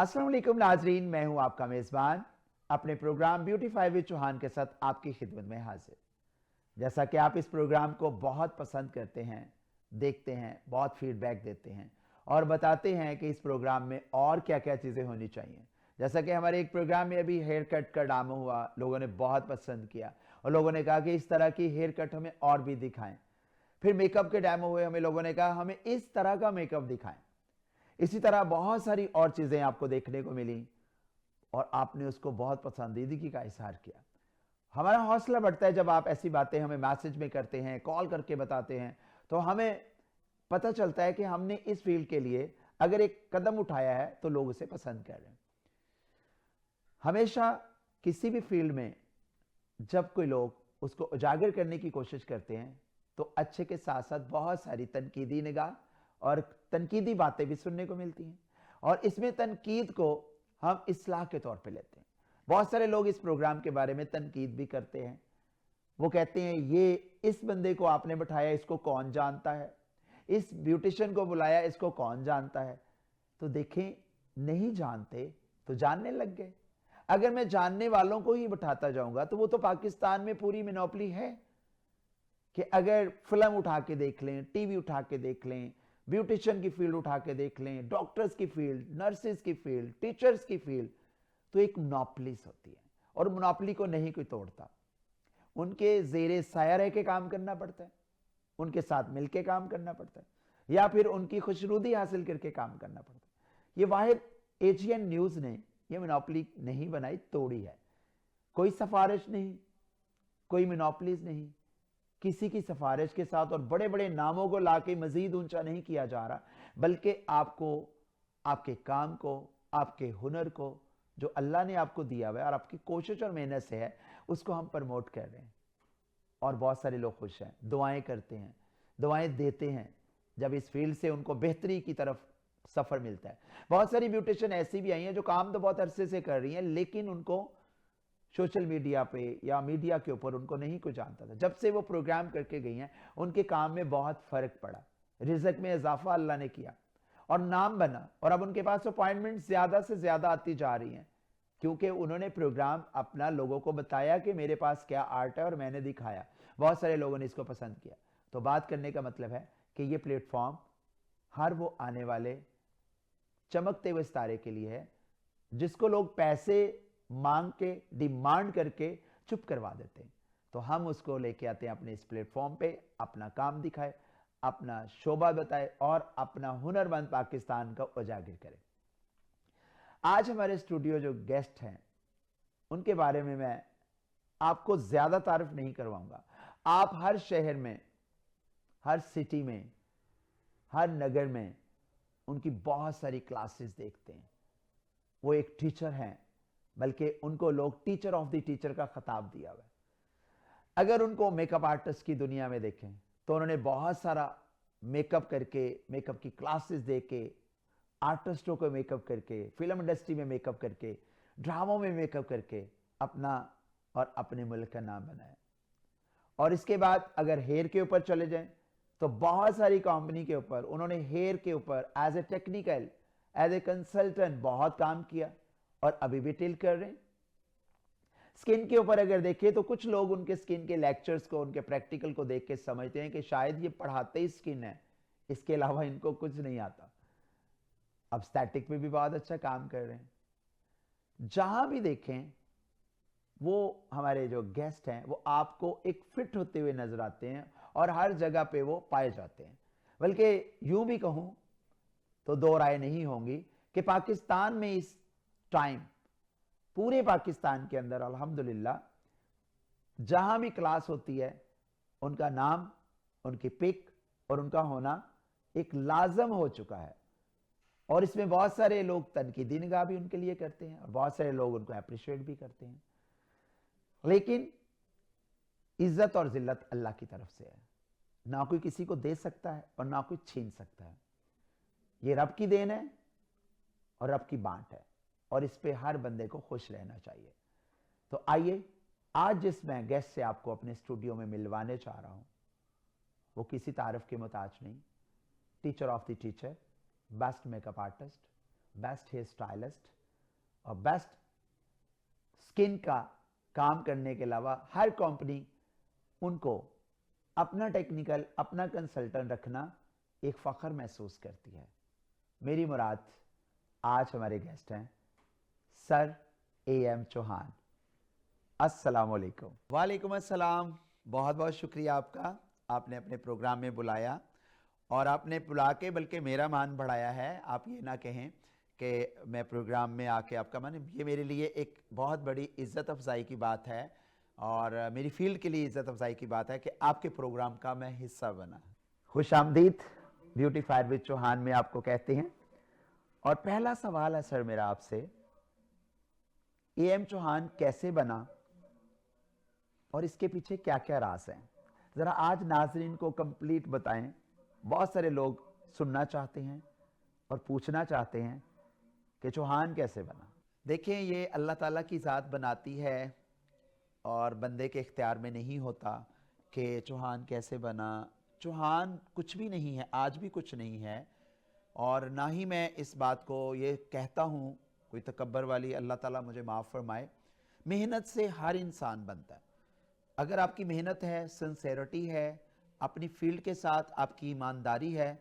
अस्सलाम वालेकुम नाजरीन, मैं हूं आपका मेज़बान अपने प्रोग्राम ब्यूटीफाई विद चौहान के साथ आपकी खिदमत में हाजिर। जैसा कि आप इस प्रोग्राम को बहुत पसंद करते हैं, देखते हैं, बहुत फीडबैक देते हैं और बताते हैं कि इस प्रोग्राम में और क्या क्या चीज़ें होनी चाहिए। जैसा कि हमारे एक प्रोग्राम में अभी हेयर कट का डामो हुआ, लोगों ने बहुत पसंद किया और लोगों ने कहा कि इस तरह की हेयर कट हमें और भी दिखाएं। फिर मेकअप के डेमो हुए, हमें लोगों ने कहा हमें इस तरह का मेकअप दिखाएं। इसी तरह बहुत सारी और चीजें आपको देखने को मिली और आपने उसको बहुत पसंदीदगी का इजहार किया। हमारा हौसला बढ़ता है जब आप ऐसी बातें हमें मैसेज में करते हैं, कॉल करके बताते हैं, तो हमें पता चलता है कि हमने इस फील्ड के लिए अगर एक कदम उठाया है तो लोग उसे पसंद कर रहे हैं। हमेशा किसी भी फील्ड में जब कोई लोग उसको उजागर करने की कोशिश करते हैं तो अच्छे के साथ साथ बहुत सारी तनकीदी निगाह और तनकीदी बातें भी सुनने को मिलती हैं और इसमें तनकीद को हम इस्लाह के तौर पे लेते हैं। बहुत सारे लोग इस प्रोग्राम के बारे में तनकीद भी करते हैं। वो कहते हैं ये इस बंदे को आपने बिठाया, इसको कौन जानता है, इस ब्यूटिशियन को बुलाया, इसको कौन जानता है। तो देखें, नहीं जानते तो जानने लग गए। अगर मैं जानने वालों को ही बिठाता जाऊंगा तो वो तो पाकिस्तान में पूरी मिनोपली है कि अगर फिल्म उठा के देख लें, टीवी उठा के देख लें, ब्यूटिशियन की फील्ड उठा के देख लें, डॉक्टर्स की फील्ड, नर्सेज की फील्ड, टीचर्स की फील्ड, तो एक मोनोपलीज होती है और मोनोपली को नहीं कोई तोड़ता। उनके जेरे साया रह के काम करना पड़ता है, उनके साथ मिलके काम करना पड़ता है या फिर उनकी खुशनुदी हासिल करके काम करना पड़ता है। ये वाहिद एशियन न्यूज ने ये मोनोपली नहीं बनाई, तोड़ी है। कोई सिफारिश नहीं, कोई मोनोपलीज नहीं, किसी की सिफारिश के साथ और बड़े बड़े नामों को लाके मजीद ऊंचा नहीं किया जा रहा, बल्कि आपको, आपके काम को, आपके हुनर को जो अल्लाह ने आपको दिया हुआ है और आपकी कोशिश और मेहनत से है, उसको हम प्रमोट कर रहे हैं और बहुत सारे लोग खुश हैं, दुआएं करते हैं, दुआएं देते हैं जब इस फील्ड से उनको बेहतरी की तरफ सफर मिलता है। बहुत सारी ब्यूटिशियन ऐसी भी आई हैं जो काम तो बहुत अरसे से कर रही हैं, लेकिन उनको सोशल मीडिया पे या मीडिया के ऊपर उनको नहीं कोई जानता था। जब से वो प्रोग्राम करके गई हैं, उनके काम में बहुत फर्क पड़ा, रिजक में इजाफा अल्लाह ने किया और नाम बना और अब उनके पास अपॉइंटमेंट ज्यादा से ज्यादा आती जा रही हैं क्योंकि उन्होंने प्रोग्राम अपना लोगों को बताया कि मेरे पास क्या आर्ट है और मैंने दिखाया। बहुत सारे लोगों ने इसको पसंद किया। तो बात करने का मतलब है कि ये प्लेटफॉर्म हर वो आने वाले चमकते हुए सितारे के लिए है जिसको लोग पैसे मांग के, डिमांड करके चुप करवा देते हैं। तो हम उसको लेके आते हैं अपने इस प्लेटफॉर्म पे, अपना काम दिखाए, अपना शोभा बताए और अपना हुनरमंद पाकिस्तान का उजागर करें। आज हमारे स्टूडियो जो गेस्ट हैं उनके बारे में मैं आपको ज्यादा तारीफ नहीं करवाऊंगा। आप हर शहर में, हर सिटी में, हर नगर में उनकी बहुत सारी क्लासेस देखते हैं। वो एक टीचर हैं, बल्कि उनको लोग टीचर ऑफ द टीचर का खिताब दिया हुआ है। अगर उनको मेकअप आर्टिस्ट की दुनिया में देखें तो उन्होंने बहुत सारा मेकअप करके, मेकअप की क्लासेस दे के, आर्टिस्टों को मेकअप करके, फिल्म इंडस्ट्री में मेकअप करके, ड्रामों में मेकअप करके अपना और अपने मुल्क का नाम बनाया। और इसके बाद अगर हेयर के ऊपर चले जाएं तो बहुत सारी कंपनी के ऊपर उन्होंने हेयर के ऊपर as a technical, as a consultant बहुत काम किया और अभी भी टिल कर रहे हैं। स्किन के ऊपर अगर देखें तो कुछ लोग उनके स्किन के लेक्चर्स को, उनके प्रैक्टिकल को देख के समझते हैं कि शायद ये पढ़ाते ही स्किन है, इसके अलावा इनको कुछ नहीं आता। अब स्टैटिक में भी बहुत अच्छा काम कर रहे हैं। जहां भी देखें वो हमारे जो गेस्ट हैं वो आपको एक फिट होते हुए नजर आते हैं और हर जगह पे वो पाए जाते हैं। बल्कि यूं भी कहूं तो दो राय नहीं होंगी कि पाकिस्तान में इस टाइम, पूरे पाकिस्तान के अंदर अल्हम्दुलिल्लाह जहां भी क्लास होती है उनका नाम, उनकी पिक और उनका होना एक लाजम हो चुका है। और इसमें बहुत सारे लोग तनकीदी निगाह भी उनके लिए करते हैं और बहुत सारे लोग उनको अप्रिशिएट भी करते हैं। लेकिन इज्जत और जिल्लत अल्लाह की तरफ से है, ना कोई किसी को दे सकता है और ना कोई छीन सकता है। ये रब की देन है और रब की बांट है और इस पे हर बंदे को खुश रहना चाहिए। तो आइए, आज जिस मैं गेस्ट से आपको अपने स्टूडियो में मिलवाने चाह रहा हूं वो किसी तारीफ के मोहताज नहीं, teacher of the teacher, best makeup artist, best hair stylist और बेस्ट स्किन का काम करने के अलावा हर कंपनी उनको अपना टेक्निकल, अपना कंसल्टेंट रखना एक फ़ख्र महसूस करती है। मेरी मुराद आज हमारे गेस्ट हैं सर AM चौहान। अस्सलाम वालेकुम। वालेकुम अस्सलाम। बहुत बहुत शुक्रिया आपका, आपने अपने प्रोग्राम में बुलाया और आपने बुला के बल्कि मेरा मान बढ़ाया है। आप ये ना कहें कि मैं प्रोग्राम में आके आपका मान, ये मेरे लिए एक बहुत बड़ी इज़्ज़त अफजाई की बात है और मेरी फील्ड के लिए इज़्ज़त अफजाई की बात है कि आपके प्रोग्राम का मैं हिस्सा बना। खुश आमदीद ब्यूटीफायर विद चौहान में आपको कहते हैं। और पहला सवाल है सर मेरा आपसे, AM चौहान कैसे बना और इसके पीछे क्या क्या राज हैं? ज़रा आज नाजरीन को कंप्लीट बताएं। बहुत सारे लोग सुनना चाहते हैं और पूछना चाहते हैं कि चौहान कैसे बना। देखिए, ये अल्लाह ताला की ज़ात बनाती है और बंदे के इख्तियार में नहीं होता कि चौहान कैसे बना। चौहान कुछ भी नहीं है, आज भी कुछ नहीं है और ना ही मैं इस बात को ये कहता हूँ कोई तकब्बर वाली, अल्लाह ताला मुझे माफ़ फरमाए। मेहनत से हर इंसान बनता है। अगर आपकी मेहनत है, सिंसेरिटी है, अपनी फील्ड के साथ आपकी ईमानदारी है,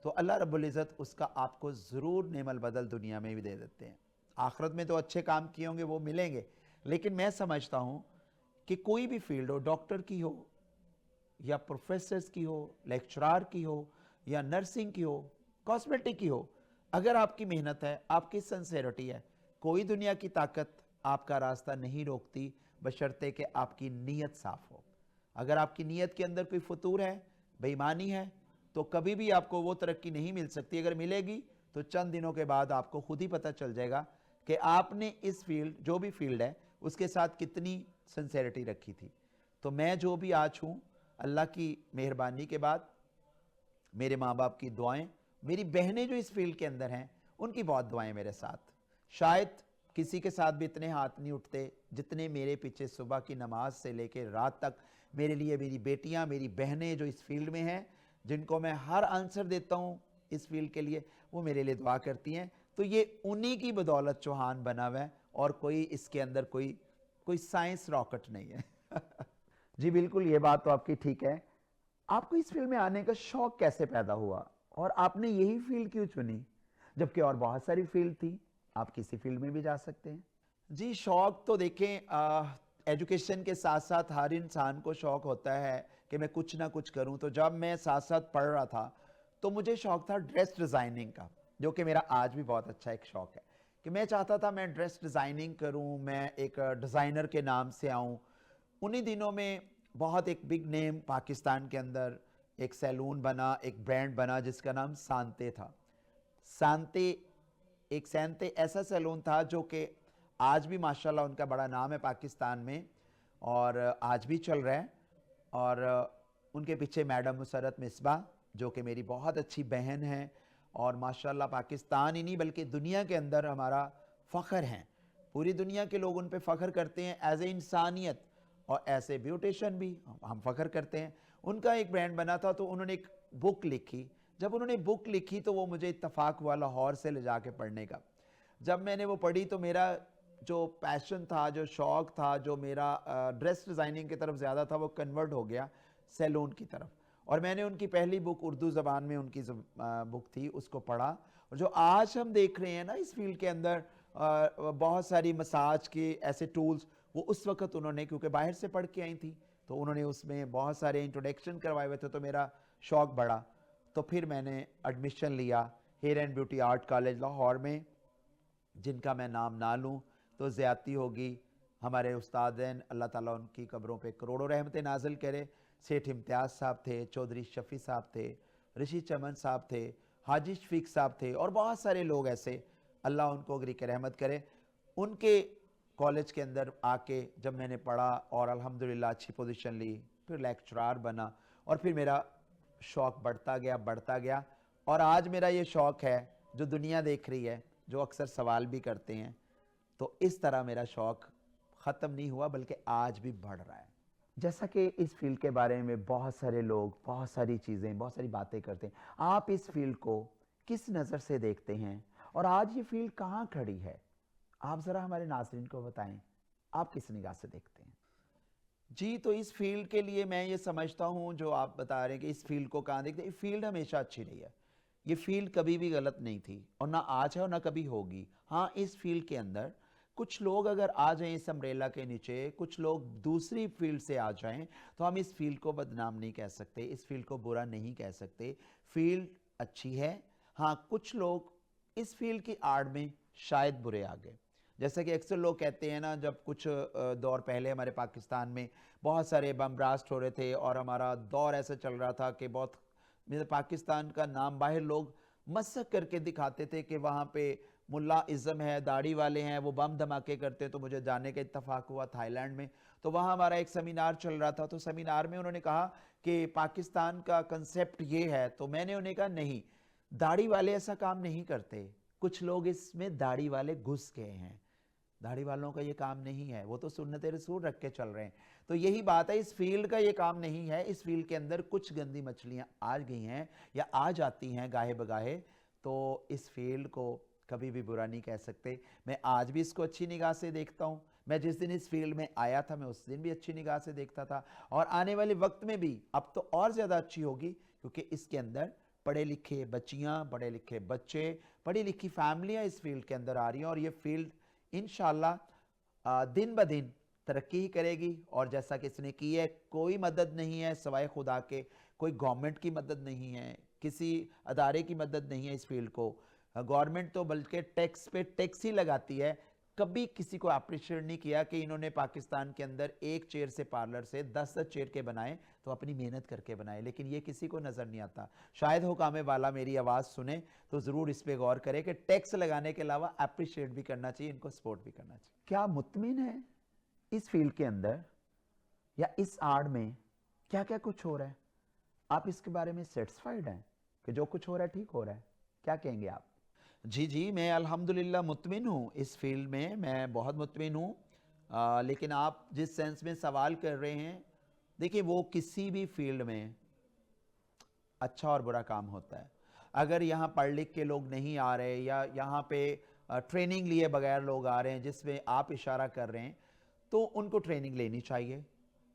तो अल्लाह रब्बुल इज़्ज़त उसका आपको ज़रूर नेमल बदल दुनिया में भी दे देते हैं। आखिरत में तो अच्छे काम किए होंगे वो मिलेंगे, लेकिन मैं समझता हूँ कि कोई भी फील्ड हो, डॉक्टर की हो या प्रोफेसर्स की हो, लेक्चरार की हो या नर्सिंग की हो, कॉस्मेटिक की हो, अगर आपकी मेहनत है, आपकी सिंसेरिटी है, कोई दुनिया की ताकत आपका रास्ता नहीं रोकती, बशर्ते कि आपकी नीयत साफ हो। अगर आपकी नीयत के अंदर कोई फतूर है, बेईमानी है, तो कभी भी आपको वो तरक्की नहीं मिल सकती। अगर मिलेगी तो चंद दिनों के बाद आपको खुद ही पता चल जाएगा कि आपने इस फील्ड, जो भी फील्ड है, उसके साथ कितनी सिंसेरिटी रखी थी। तो मैं जो भी आज हूँ, अल्लाह की मेहरबानी के बाद, मेरे माँ बाप की दुआएं, मेरी बहनें जो इस फील्ड के अंदर हैं उनकी बहुत दुआएं मेरे साथ। शायद किसी के साथ भी इतने हाथ नहीं उठते जितने मेरे पीछे सुबह की नमाज से लेकर रात तक मेरे लिए मेरी बेटियां, मेरी बहनें जो इस फील्ड में हैं, जिनको मैं हर आंसर देता हूँ इस फील्ड के लिए, वो मेरे लिए दुआ करती हैं। तो ये उन्हीं की बदौलत चौहान बना हुआ है और कोई इसके अंदर कोई साइंस रॉकेट नहीं है। जी बिल्कुल, ये बात तो आपकी ठीक है। आपको इस फील्ड में आने का शौक कैसे पैदा हुआ और आपने यही फील्ड क्यों चुनी, जबकि और बहुत सारी फील्ड थी? आप किसी फील्ड में भी जा सकते हैं। जी, शौक तो देखें, एजुकेशन के साथ साथ हर इंसान को शौक होता है कि मैं कुछ ना कुछ करूं। तो जब मैं साथ साथ पढ़ रहा था तो मुझे शौक था ड्रेस डिज़ाइनिंग का, जो कि मेरा आज भी बहुत अच्छा एक शौक है कि मैं चाहता था मैं ड्रेस डिज़ाइनिंग करूं, मैं एक डिज़ाइनर के नाम से आऊं। उन्हीं दिनों में बहुत एक बिग नेम पाकिस्तान के अंदर एक सैलून बना, एक ब्रांड बना जिसका नाम सांते था। सांते ऐसा सैलून था जो कि आज भी माशाल्लाह उनका बड़ा नाम है पाकिस्तान में और आज भी चल रहा है। और उनके पीछे मैडम मुसरत मिसबा, जो कि मेरी बहुत अच्छी बहन है और माशाल्लाह पाकिस्तान ही नहीं बल्कि दुनिया के अंदर हमारा फ़ख्र है। पूरी दुनिया के लोग उन पे फ़ख्र करते हैं एज ए इंसानियत, और ऐसे ब्यूटिशियन भी हम फ़ख्र करते हैं। उनका एक ब्रांड बना था तो उन्होंने एक बुक लिखी। जब उन्होंने बुक लिखी तो वो मुझे इत्तफाक हुआ लाहौर से ले जाके पढ़ने का। जब मैंने वो पढ़ी तो मेरा जो पैशन था, जो शौक़ था, जो मेरा ड्रेस डिज़ाइनिंग की तरफ ज़्यादा था, वो कन्वर्ट हो गया सैलून की तरफ। और मैंने उनकी पहली बुक, उर्दू ज़बान में उनकी बुक थी, उसको पढ़ा। और जो आज हम देख रहे हैं ना इस फील्ड के अंदर बहुत सारी मसाज के ऐसे टूल्स, वो उस वक्त उन्होंने, क्योंकि बाहर से पढ़ के आई थी, तो उन्होंने उसमें बहुत सारे इंट्रोडक्शन करवाए हुए थे, तो मेरा शौक़ बढ़ा। तो फिर मैंने एडमिशन लिया hair and beauty art college Lahore में, जिनका मैं नाम ना लूँ तो ज़्यादती होगी। हमारे उस्ताद हैं, अल्लाह ताला उनकी कब्रों पे करोड़ों रहमतें नाजिल करे। सेठ इम्तियाज़ साहब थे, चौधरी शफ़ी साहब थे, ऋषि चमन साहब थे, हाजी शफीक साहब थे और बहुत सारे लोग ऐसे, अल्लाह उनको गरीक रहमत करे। उनके कॉलेज के अंदर आके जब मैंने पढ़ा और अल्हम्दुलिल्लाह अच्छी पोजीशन ली, फिर लेक्चरार बना और फिर मेरा शौक़ बढ़ता गया। और आज मेरा ये शौक़ है जो दुनिया देख रही है, जो अक्सर सवाल भी करते हैं। तो इस तरह मेरा शौक़ ख़त्म नहीं हुआ बल्कि आज भी बढ़ रहा है। जैसा कि इस फील्ड के बारे में बहुत सारे लोग बहुत सारी चीज़ें, बहुत सारी बातें करते हैं, आप इस फील्ड को किस नज़र से देखते हैं और आज ये फील्ड कहाँ खड़ी है, आप ज़रा हमारे नाज़रीन को बताएं, आप किस निगाह से देखते हैं? जी, तो इस फील्ड के लिए मैं ये समझता हूँ जो आप बता रहे हैं कि इस फील्ड को कहाँ देखते हैं, ये फील्ड हमेशा अच्छी रही है। ये फील्ड कभी भी गलत नहीं थी और ना आज है और ना कभी होगी। हाँ, इस फील्ड के अंदर कुछ लोग अगर आ जाएं इस अम्ब्रेला के नीचे, कुछ लोग दूसरी फील्ड से आ जाएं, तो हम इस फील्ड को बदनाम नहीं कह सकते, इस फील्ड को बुरा नहीं कह सकते। फील्ड अच्छी है। हाँ, कुछ लोग इस फील्ड की आड़ में शायद बुरे आ गए। जैसा कि अक्सर लोग कहते हैं ना, जब कुछ दौर पहले हमारे पाकिस्तान में बहुत सारे बम ब्लास्ट हो रहे थे और हमारा दौर ऐसा चल रहा था कि बहुत मेरे पाकिस्तान का नाम बाहर लोग मसक करके दिखाते थे कि वहाँ पे मुल्ला इज़्म है, दाढ़ी वाले हैं, वो बम धमाके करते। तो मुझे जाने का इत्तफाक हुआ थाईलैंड में, तो वहाँ हमारा एक सेमिनार चल रहा था। तो सेमिनार में उन्होंने कहा कि पाकिस्तान का कंसेप्ट ये है, तो मैंने उन्हें कहा नहीं, दाढ़ी वाले ऐसा काम नहीं करते, कुछ लोग इसमें दाढ़ी वाले घुस गए हैं, दाढ़ी वालों का ये काम नहीं है, वो तो सुन्नत रसूल रख के चल रहे हैं। तो यही बात है, इस फील्ड का ये काम नहीं है। इस फील्ड के अंदर कुछ गंदी मछलियां आ गई हैं या आ जाती हैं गाहे बगाहे, तो इस फील्ड को कभी भी बुरा नहीं कह सकते। मैं आज भी इसको अच्छी निगाह से देखता हूँ। मैं जिस दिन इस फील्ड में आया था, मैं उस दिन भी अच्छी निगाह से देखता था, और आने वाले वक्त में भी अब तो और ज़्यादा अच्छी होगी, क्योंकि इसके अंदर पढ़े लिखे बच्चियाँ, पढ़े लिखे बच्चे, पढ़ी लिखी फैमिलियाँ इस फील्ड के अंदर आ रही हैं, और ये फील्ड इंशाल्लाह दिन ब दिन तरक्की ही करेगी। और जैसा कि इसने की है, कोई मदद नहीं है सवाए खुदा के, कोई गवर्नमेंट की मदद नहीं है, किसी अदारे की मदद नहीं है इस फील्ड को। गवर्नमेंट तो बल्कि टैक्स पे टैक्स ही लगाती है। कभी किसी को अप्रिशिएट नहीं किया कि इन्होंने पाकिस्तान के अंदर एक चेयर से पार्लर से 10-10 चेयर के बनाए, तो अपनी मेहनत करके बनाए, लेकिन ये किसी को नज़र नहीं आता। शायद हुकामे वाला मेरी आवाज़ सुने तो ज़रूर इस पे गौर करे कि टैक्स लगाने के अलावा अप्रिशिएट भी करना चाहिए, इनको सपोर्ट भी करना चाहिए। क्या मुतमिन है इस फील्ड के अंदर या इस आड़ में क्या क्या कुछ हो रहा है, आप इसके बारे में सेटिस्फाइड हैं कि जो कुछ हो रहा है ठीक हो रहा है? क्या कहेंगे आप? जी जी, मैं अल्हम्दुलिल्लाह मुतमिन हूँ इस फील्ड में, मैं बहुत मुतमिन हूँ। लेकिन आप जिस सेंस में सवाल कर रहे हैं, देखिए वो किसी भी फील्ड में अच्छा और बुरा काम होता है। अगर यहाँ पढ़ लिख के लोग नहीं आ रहे या यहाँ पे ट्रेनिंग लिए बगैर लोग आ रहे हैं, जिसमें आप इशारा कर रहे हैं, तो उनको ट्रेनिंग लेनी चाहिए।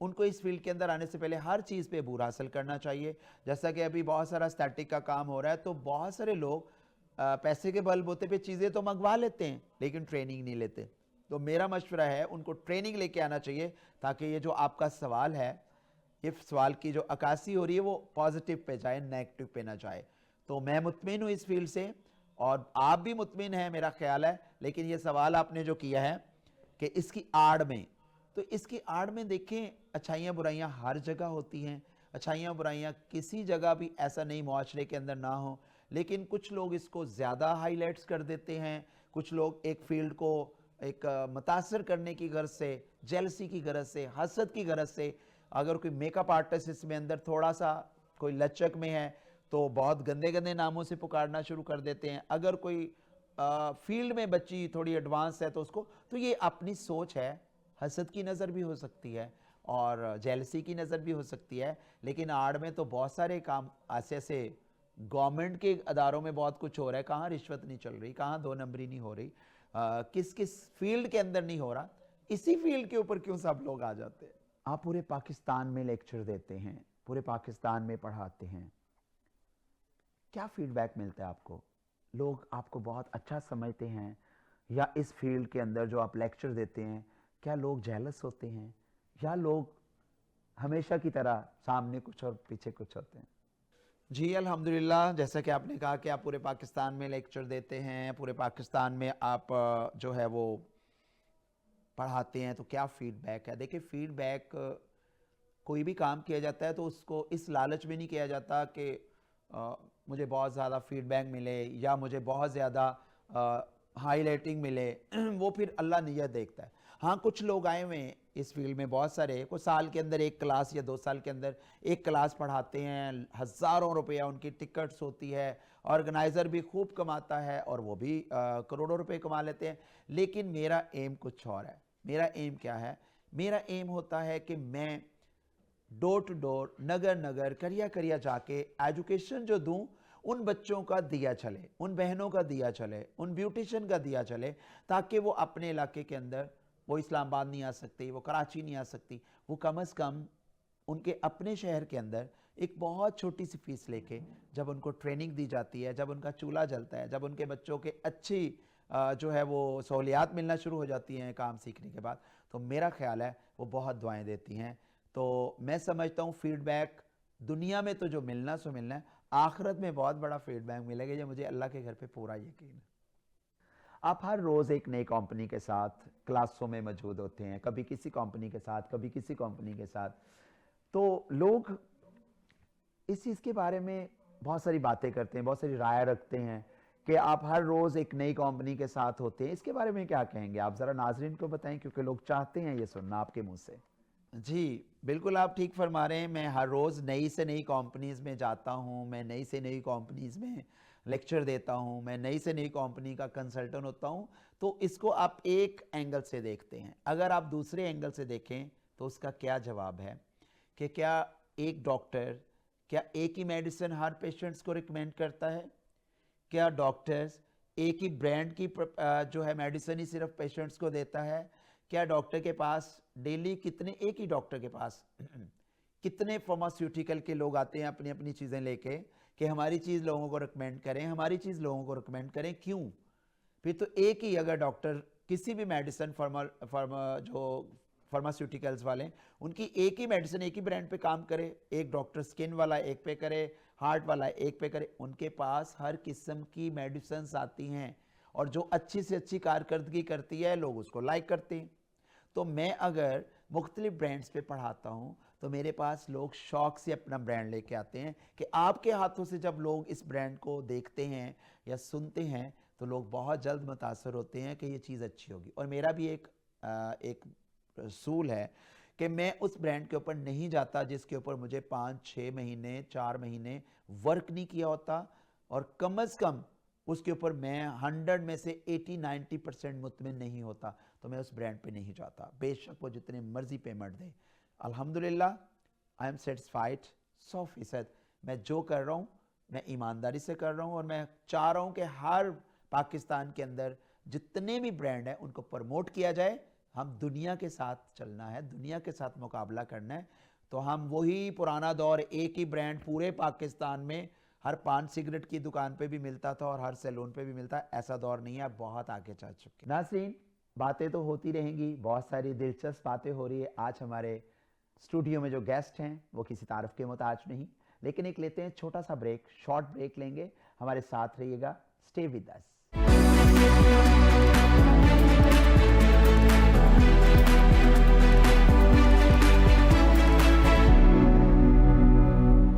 उनको इस फील्ड के अंदर आने से पहले हर चीज़ पे अबूर हासिल करना चाहिए। जैसा कि अभी बहुत सारा स्टैटिक का काम हो रहा है, तो बहुत सारे लोग पैसे के बलबूते पे चीज़ें तो मंगवा लेते हैं, लेकिन ट्रेनिंग नहीं लेते। तो मेरा मशवरा है, उनको ट्रेनिंग लेके आना चाहिए, ताकि ये जो आपका सवाल है, ये सवाल की जो अक्कासी हो रही है, वो पॉजिटिव पे जाए, नेगेटिव पे ना जाए। तो मैं मुतमिन हूँ इस फील्ड से, और आप भी मुतमिन हैं मेरा ख्याल है। लेकिन ये सवाल आपने जो किया है कि इसकी आड़ में, तो इसकी आड़ में देखें, अच्छाइयाँ बुराइयाँ हर जगह होती हैं। अच्छाइयाँ बुराइयाँ किसी जगह भी ऐसा नहीं मुआशरे के अंदर ना हो, लेकिन कुछ लोग इसको ज़्यादा हाईलाइट्स कर देते हैं। कुछ लोग एक फील्ड को एक मुतासर करने की गर्ज से, जेलसी की गर्ज से, हसद की गर्ज से, अगर कोई मेकअप आर्टिस्ट इसमें अंदर थोड़ा सा कोई लचक में है, तो बहुत गंदे गंदे नामों से पुकारना शुरू कर देते हैं। अगर कोई फील्ड में बच्ची थोड़ी एडवांस है, तो उसको, तो ये अपनी सोच है। हसद की नज़र भी हो सकती है और जेलसी की नज़र भी हो सकती है, लेकिन आड़ में तो बहुत सारे काम ऐसे ऐसे गवर्नमेंट के अदारों में बहुत कुछ हो रहा है। कहाँ रिश्वत नहीं चल रही, कहाँ दो नंबरी नहीं हो रही, किस किस फील्ड के अंदर नहीं हो रहा, इसी फील्ड के ऊपर क्यों सब लोग आ जाते हैं। आप पूरे पाकिस्तान में लेक्चर देते हैं, पूरे पाकिस्तान में पढ़ाते हैं, क्या फीडबैक मिलता है आपको? लोग आपको बहुत अच्छा समझते हैं, या इस फील्ड के अंदर जो आप लेक्चर देते हैं, क्या लोग जेलस होते हैं, या लोग हमेशा की तरह सामने कुछ और पीछे कुछ होते हैं? जी अल्हम्दुलिल्लाह, जैसा कि आपने कहा कि आप पूरे पाकिस्तान में लेक्चर देते हैं, पूरे पाकिस्तान में आप जो है वो पढ़ाते हैं, तो क्या फ़ीडबैक है? देखिए, फ़ीडबैक कोई भी काम किया जाता है तो उसको इस लालच में नहीं किया जाता कि मुझे बहुत ज़्यादा फ़ीडबैक मिले या मुझे बहुत ज़्यादा हाईलाइटिंग मिले। वो फिर अल्लाह नियत देखता है। हाँ, कुछ लोग आए हुए हैं इस फील्ड में, बहुत सारे, कुछ साल के अंदर एक क्लास या 2 साल के अंदर एक क्लास पढ़ाते हैं, हज़ारों रुपया उनकी टिकट्स होती है, ऑर्गेनाइज़र भी खूब कमाता है और वो भी करोड़ों रुपए कमा लेते हैं। लेकिन मेरा एम कुछ और है। मेरा एम क्या है? मेरा एम होता है कि मैं डोर टू डोर, नगर नगर, करिया करिया जाके एजुकेशन जो दूं, उन बच्चों का दिया चले, उन बहनों का दिया चले, उन ब्यूटिशियन का दिया चले, ताकि वो अपने इलाके के अंदर, वो इस्लामाबाद नहीं आ सकती, वो कराची नहीं आ सकती, वो कम से कम उनके अपने शहर के अंदर एक बहुत छोटी सी फीस लेके जब उनको ट्रेनिंग दी जाती है, जब उनका चूल्हा जलता है, जब उनके बच्चों के अच्छी जो है वो सहूलियात मिलना शुरू हो जाती हैं काम सीखने के बाद, तो मेरा ख्याल है वो बहुत दुआएं देती हैं। तो मैं समझता हूँ फीडबैक दुनिया में तो जो मिलना सो मिलना है, आखिरत में बहुत बड़ा फीडबैक मिलेगा, ये मुझे अल्लाह के घर पे पूरा यकीन है। आप हर रोज एक नई कंपनी के साथ क्लासों में मौजूद होते हैं, कभी किसी कंपनी के साथ, कभी किसी कंपनी के साथ। तो लोग इस चीज के बारे में बहुत सारी बातें करते हैं, बहुत सारी राय रखते हैं कि आप हर रोज एक नई कंपनी के साथ होते हैं। इसके बारे में क्या कहेंगे आप? जरा नाजरीन को बताएं, क्योंकि लोग चाहते हैं ये सुनना आपके मुंह से। जी, बिल्कुल आप ठीक फरमा रहे हैं। मैं हर रोज़ नई से नई कंपनीज़ में जाता हूँ, मैं नई से नई कंपनीज़ में लेक्चर देता हूँ, मैं नई से नई कंपनी का कंसल्टेंट होता हूँ। तो इसको आप एक एंगल से देखते हैं, अगर आप दूसरे एंगल से देखें तो उसका क्या जवाब है कि क्या एक डॉक्टर, क्या एक ही मेडिसिन हर पेशेंट्स को रिकमेंड करता है? क्या डॉक्टर्स एक ही ब्रांड की जो है मेडिसिन ही सिर्फ पेशेंट्स को देता है? क्या डॉक्टर के पास डेली कितने, एक ही डॉक्टर के पास कितने फार्मास्यूटिकल के लोग आते हैं अपनी अपनी चीज़ें लेके कि हमारी चीज़ लोगों को रिकमेंड करें, हमारी चीज़ लोगों को रिकमेंड करें, क्यों? फिर तो एक ही अगर डॉक्टर किसी भी मेडिसिन जो फार्मास्यूटिकल्स वाले, उनकी एक ही मेडिसिन एक ही ब्रांड पे काम करे, एक डॉक्टर स्किन वाला एक पे करे, हार्ट वाला एक पे करे, उनके पास हर किस्म की मेडिसिन आती हैं और जो अच्छी से अच्छी कारकर्दगी करती है लोग उसको लाइक करते हैं। तो मैं अगर मुख्तलिफ ब्रांड्स पे पढ़ाता हूँ तो मेरे पास लोग शौक से अपना ब्रांड लेके आते हैं कि आपके हाथों से जब लोग इस ब्रांड को देखते हैं या सुनते हैं तो लोग बहुत जल्द मुतासर होते हैं कि ये चीज़ अच्छी होगी। और मेरा भी एक रसूल है कि मैं उस ब्रांड के ऊपर नहीं जाता जिसके ऊपर मुझे 5-6 महीने 4 महीने वर्क नहीं किया होता, और कम से कम उसके ऊपर मैं 100 में से 80-90% मुतमिन नहीं होता, तो मैं उस ब्रांड पे नहीं जाता, बेशक वो जितने मर्जी पेमेंट दे। अल्हम्दुलिल्लाह आई एम सेटिस्फाइड 100%। मैं जो कर रहा हूँ मैं ईमानदारी से कर रहा हूँ, और मैं चाह रहा हूँ कि हर पाकिस्तान के अंदर जितने भी ब्रांड हैं उनको प्रमोट किया जाए। हम दुनिया के साथ चलना है, दुनिया के साथ मुकाबला करना है, तो हम वही पुराना दौर, एक ही ब्रांड पूरे पाकिस्तान में हर पान सिगरेट की दुकान पे भी मिलता था और हर सैलून पे भी मिलता है, ऐसा दौर नहीं है, बहुत आगे चल चुके हैं। नाज़रीन, बातें तो होती रहेंगी, बहुत सारी दिलचस्प बातें हो रही है। आज हमारे स्टूडियो में जो गेस्ट हैं वो किसी तारीफ के मोहताज नहीं, लेकिन एक लेते हैं छोटा सा ब्रेक, शॉर्ट ब्रेक लेंगे। हमारे साथ रहिएगा, स्टे विद अस।